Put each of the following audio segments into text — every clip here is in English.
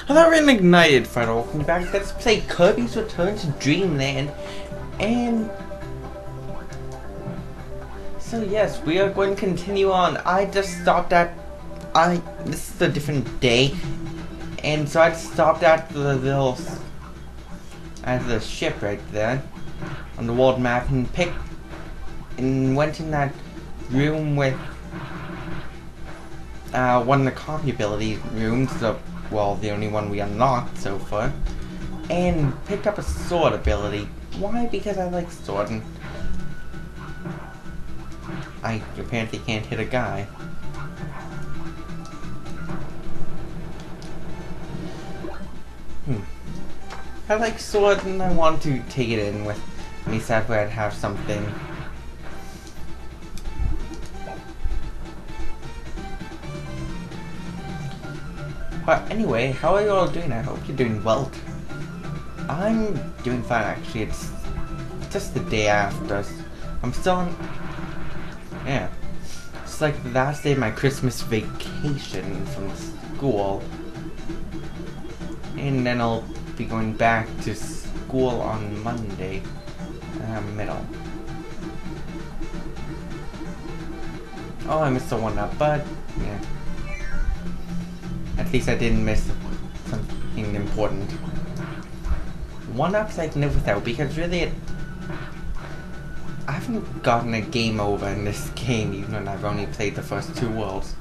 Hello, in IgnitedFighter. Welcome back. Let's play Kirby's Return to Dreamland. And so yes, we are going to continue on. I just stopped at this is a different day, and so I stopped at the little ship right there on the world map and went in that room with one of the copy ability rooms, well, the only one we unlocked so far, and picked up a sword ability. Why? Because I like sword, and I apparently can't hit a guy. I like sword, and I want to take it in with me, so that way I'd have something. But anyway, how are you all doing? I hope you're doing well. I'm doing fine, actually. It's just the day after. I'm still on... yeah. It's like the last day of my Christmas vacation from school. And then I'll be going back to school on Monday. Middle. Oh, I missed the one up, but yeah. At least I didn't miss something important. One-ups I can live without, because really I haven't gotten a game over in this game, even though I've only played the first 2 worlds.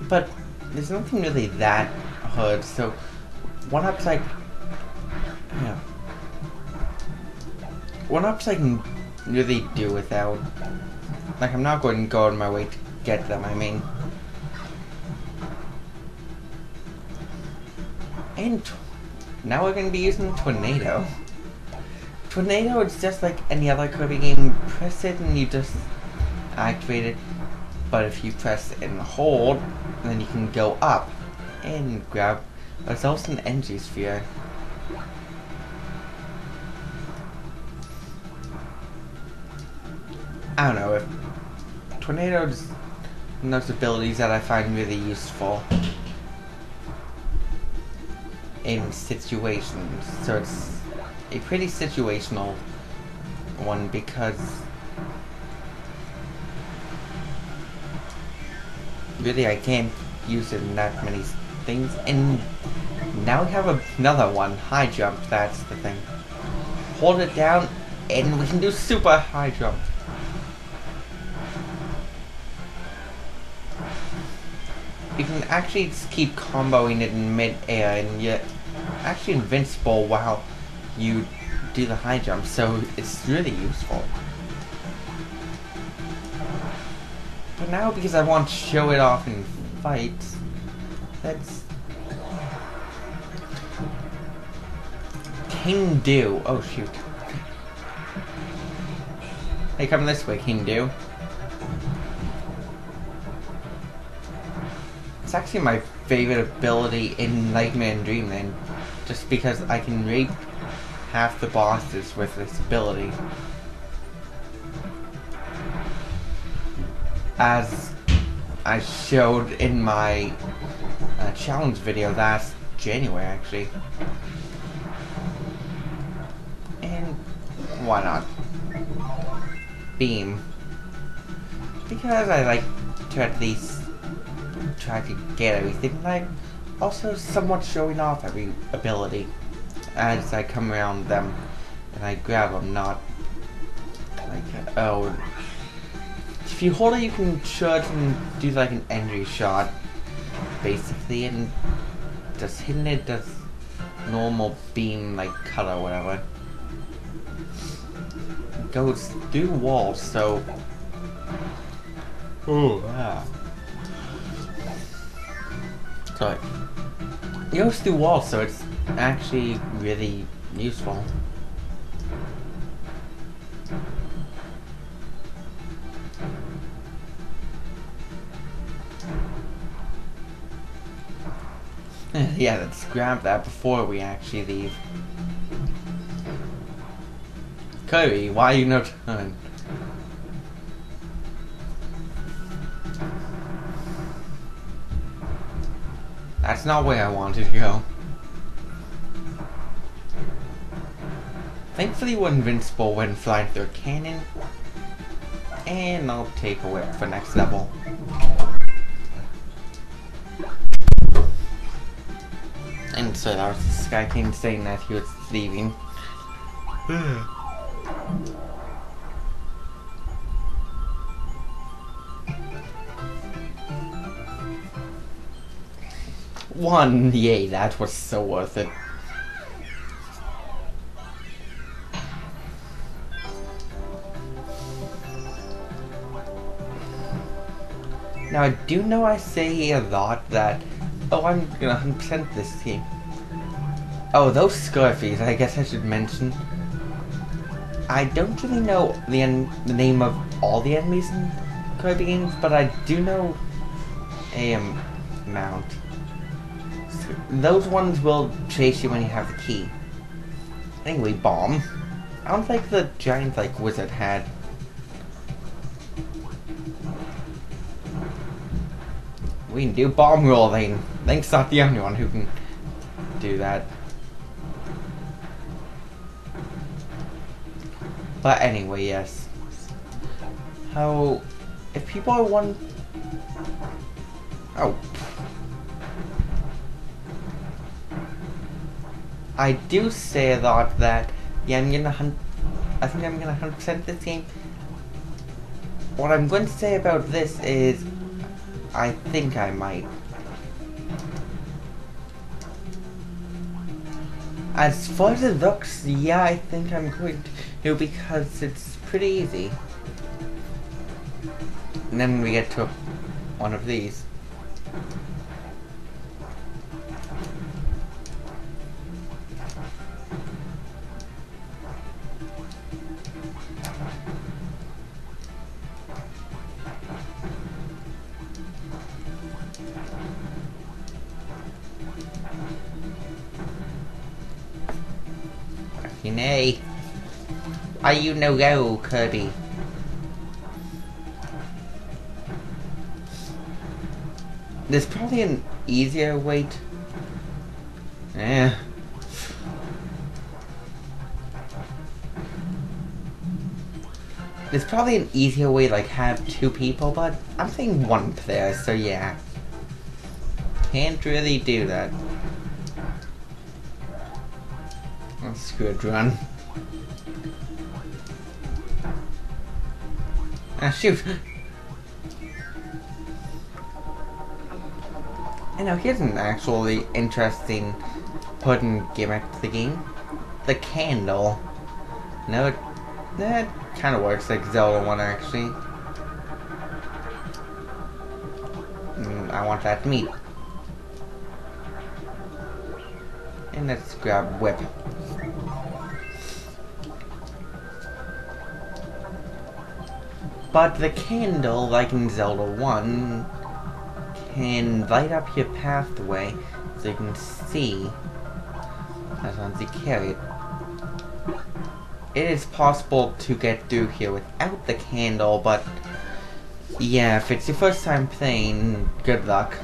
But there's nothing really that hard, so one-ups I can really do without. Like, I'm not going to go out of my way to get them, I mean. And now we're going to be using Tornado. Tornado is just like any other Kirby game. Press it and you just activate it. But if you press and hold, then you can go up and grab. But it's also an energy sphere. I don't know, if Tornado's one of those abilities that I find really useful in situations. So it's a pretty situational one, because really I can't use it in that many things. And now we have another one, high jump. That's the thing. Hold it down and we can do super high jump. You can actually just keep comboing it in mid-air, and you're actually invincible while you do the high jump, so it's really useful. But now, because I want to show it off in fights, let's... King Do. Oh shoot. Hey, come this way, King Do. It's actually my favorite ability in Nightmare and Dreamland, just because I can rape half the bosses with this ability. As I showed in my challenge video last January, actually. And why not? Beam. Because I like to at least try to get everything, and I'm also somewhat showing off every ability as I come around them and I grab them, not like, oh. If you hold it, you can charge and do like an energy shot, basically, and just hitting it does normal beam, like cut or whatever. It goes through walls, so. Ooh, yeah. So it goes through walls, so it's actually really useful. Yeah, let's grab that before we actually leave. Kirby, why are you not turning? That's not where I wanted to go. Thankfully we're invincible when flying through a cannon. And I'll take a whip for next level. And so that was the Sky King saying that he was leaving. One, yay, that was so worth it. Now I do know I say a lot that, oh, I'm gonna 100% this team. Oh, those Scurfies, I guess I should mention. I don't really know the name of all the enemies in Kirby games, but I do know a amount. So those ones will chase you when you have the key. Anyway, bomb. I don't think the giant wizard had. We can do bomb rolling. Link's not the only one who can do that. But anyway, yes. How... if people are one... oh. I do say a lot that, yeah, I think I'm gonna 100% this game. What I'm going to say about this is, I think I might. As far as it looks, yeah, I think I'm going to, because it's pretty easy. And then we get to one of these. Nay. Are you no go, Kirby? There's probably an easier way to... There's probably an easier way to have two people, but I'm saying one player, so yeah. Can't really do that. Let's good run. Ah, shoot! And now here's an actually interesting pudding gimmick to the game. The candle. No, that kind of works like Zelda 1 actually. I want that meat. And let's grab whip. But the candle, like in Zelda 1, can light up your pathway so you can see as long as you carry it. It is possible to get through here without the candle, but yeah, if it's your first time playing, good luck.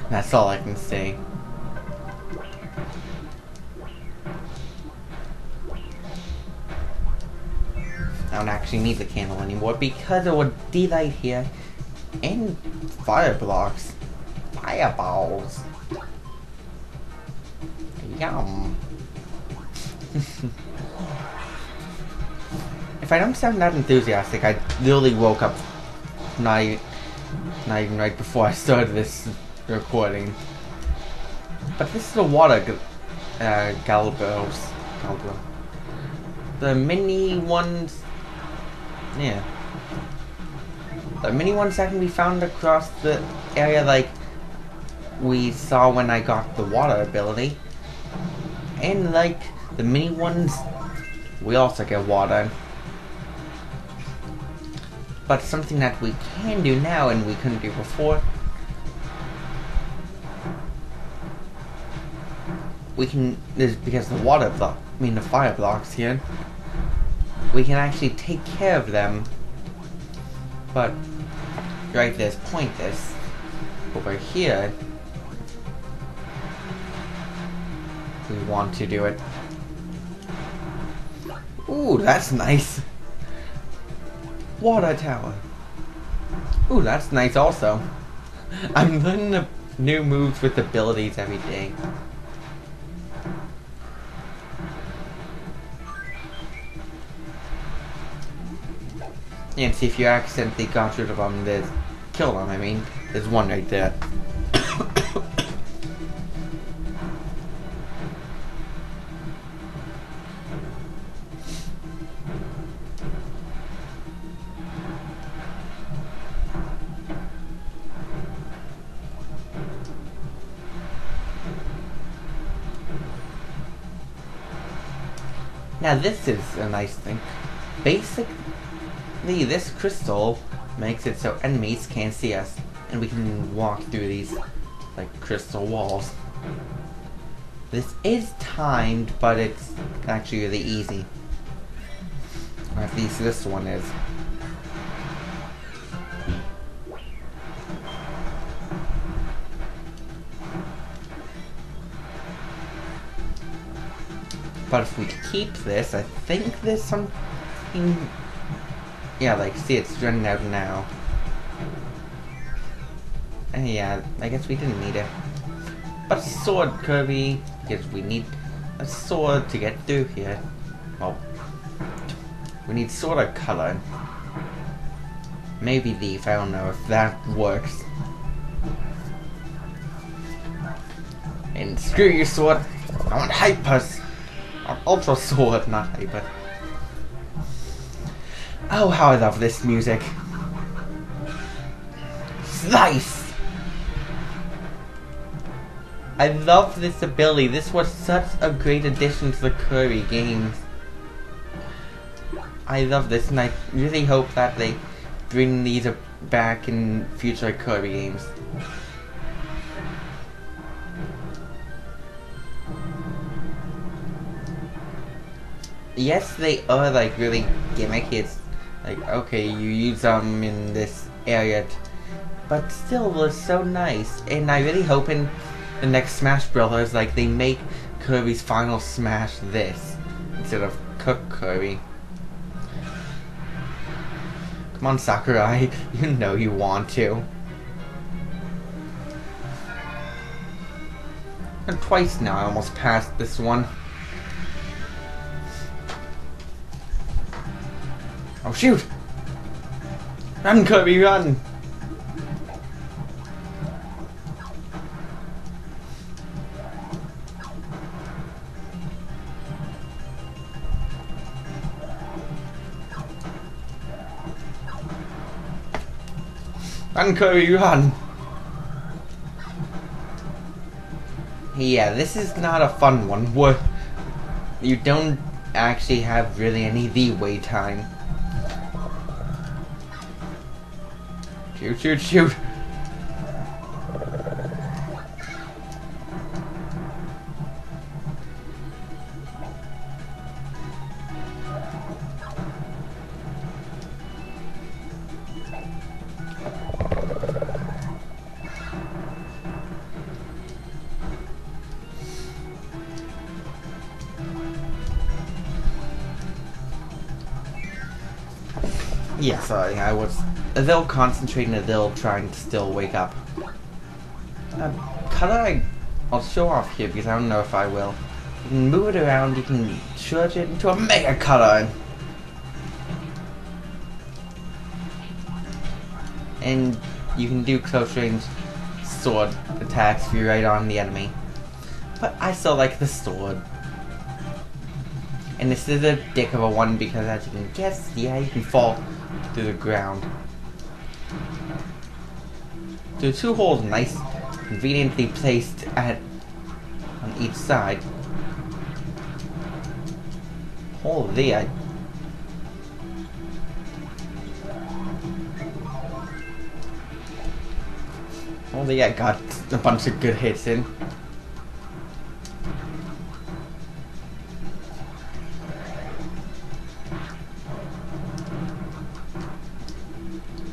That's all I can say. I don't actually need the candle anymore because it would delight here and fire blocks. Fireballs. Yum. If I don't sound that enthusiastic, I literally woke up not even right before I started this recording. But this is the water galbos. The mini ones. Yeah. The mini ones that can be found across the area like we saw when I got the water ability. And like the mini ones, we also get water. But something that we can do now and we couldn't do before we can, because the the fire blocks here, we can actually take care of them. But right, there's pointless. Over here, we want to do it. Ooh, that's nice. Water tower. Ooh, that's nice also. I'm learning the new moves with abilities every day. And see if you accidentally got rid of them, kill them, I mean. There's one right there. Now this is a nice thing. Basically, this crystal makes it so enemies can't see us, and we can walk through these like crystal walls. This is timed, but it's actually really easy. Or at least this one is. But if we keep this, I think there's something... Yeah, like, see, it's running out now. And yeah, I guess we didn't need it. But sword, Kirby, because we need a sword to get through here. Well, we need sword of color. Maybe leaf, I don't know if that works. And screw your sword, I want hypers. Ultra sword, not hyper. Oh, how I love this music. Slice! I love this ability. This was such a great addition to the Kirby games. I love this, and I really hope that they bring these back in future Kirby games. Yes, they are like really gimmicky. It's like, okay, you use them in this area, but still, they're so nice. And I really hope in the next Smash Brothers, like, they make Kirby's final Smash this instead of Cook Kirby. Come on, Sakurai, you know you want to. And twice now, I almost passed this one. Oh shoot! Run, Kirby, run! Run, Kirby, run! Yeah, this is not a fun one. Where you don't actually have really any leeway time. Shoot, shoot, shoot! Yeah, sorry, I was a little concentrating, a little trying to still wake up. Color, I'll show off here because I don't know if I will. You can move it around, you can charge it into a mega color. And you can do close range sword attacks if you're right on the enemy. But I still like the sword. And this is a dick of a one because, as you can guess, yeah, you can fall through the ground. There are two holes nice, conveniently placed on each side. Holy, I got a bunch of good hits in.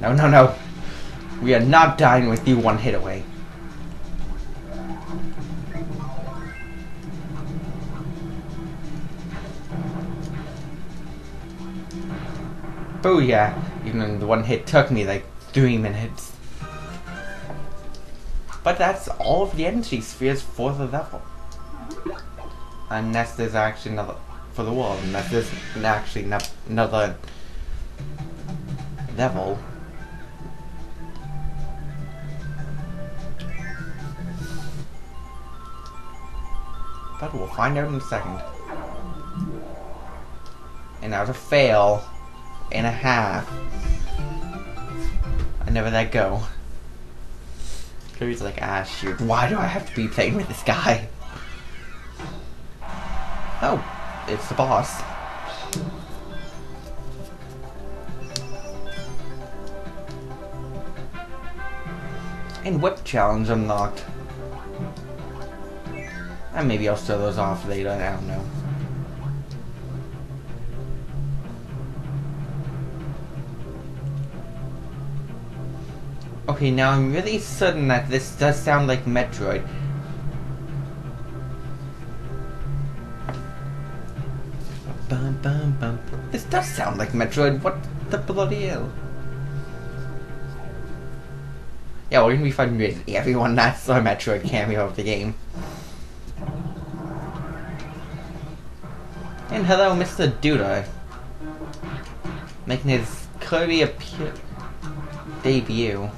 No, no, no. We are not dying with you one hit away. Booyah! Even though the one hit took me like 3 minutes. But that's all of the energy spheres for the level. Unless there's actually another for the world. Unless there's actually another level. But we'll find out in a second. And now to fail and a half. I never let go. Kirby's like, ah shoot, why do I have to be playing with this guy? Oh, it's the boss. And whip challenge unlocked. And maybe I'll show those off later, I don't know. Okay, now I'm really certain that this does sound like Metroid. Bum, bum, bum. This does sound like Metroid, what the bloody hell? Yeah, we're gonna be fighting with everyone that's a Metroid cameo of the game. And hello, Mr. Duda. Making his Kirby debut.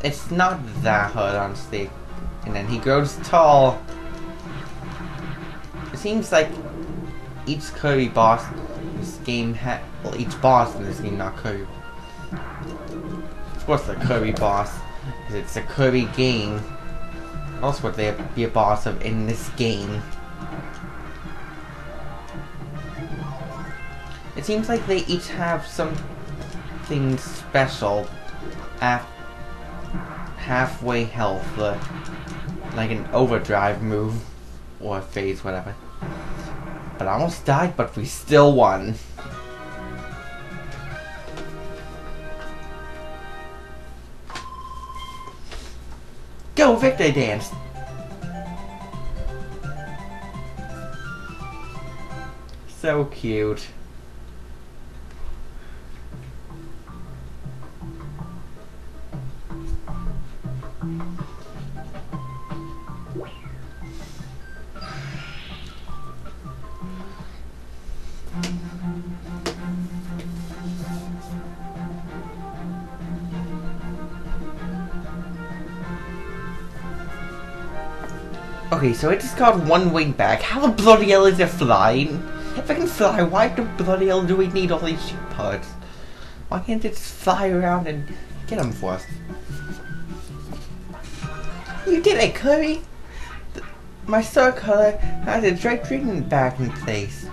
It's not that hard, honestly. And then he grows tall. It seems like each Kirby boss in this game well, each boss in this game, not Kirby. Of course, the Kirby boss, because it's a Kirby game. Also, what they be a boss of in this game. It seems like they each have something special at halfway health, like an overdrive move or phase, whatever. But I almost died, but we still won. Go victory dance! So cute. Okay, so I just got one wing back. How the bloody hell is it flying? If I can fly, why the bloody hell do we need all these sheep parts? Why can't it just fly around and get them for us? You did it, Kirby! My star color has a direct Dreamland back in place.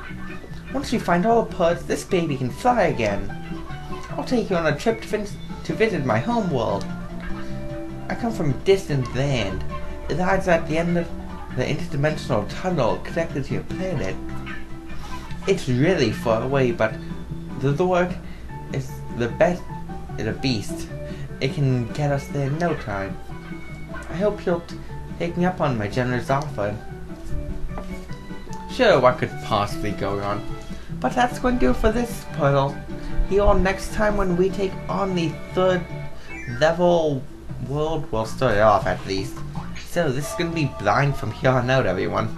Once we find all the parts, this baby can fly again. I'll take you on a trip to visit my home world. I come from a distant land. It lies at the end of the interdimensional tunnel connected to your planet. It's really far away, but the Lord is a beast. It can get us there in no time. I hope you'll take me up on my generous offer. Sure, what could possibly go wrong? But that's going to do it for this puzzle. See you all next time when we take on the 3rd level world. We'll start it off at least. So this is going to be blind from here on out, everyone.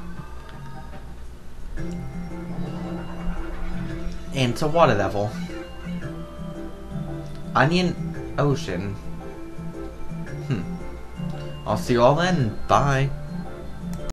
And it's a water level. Onion Ocean. I'll see you all then. Bye.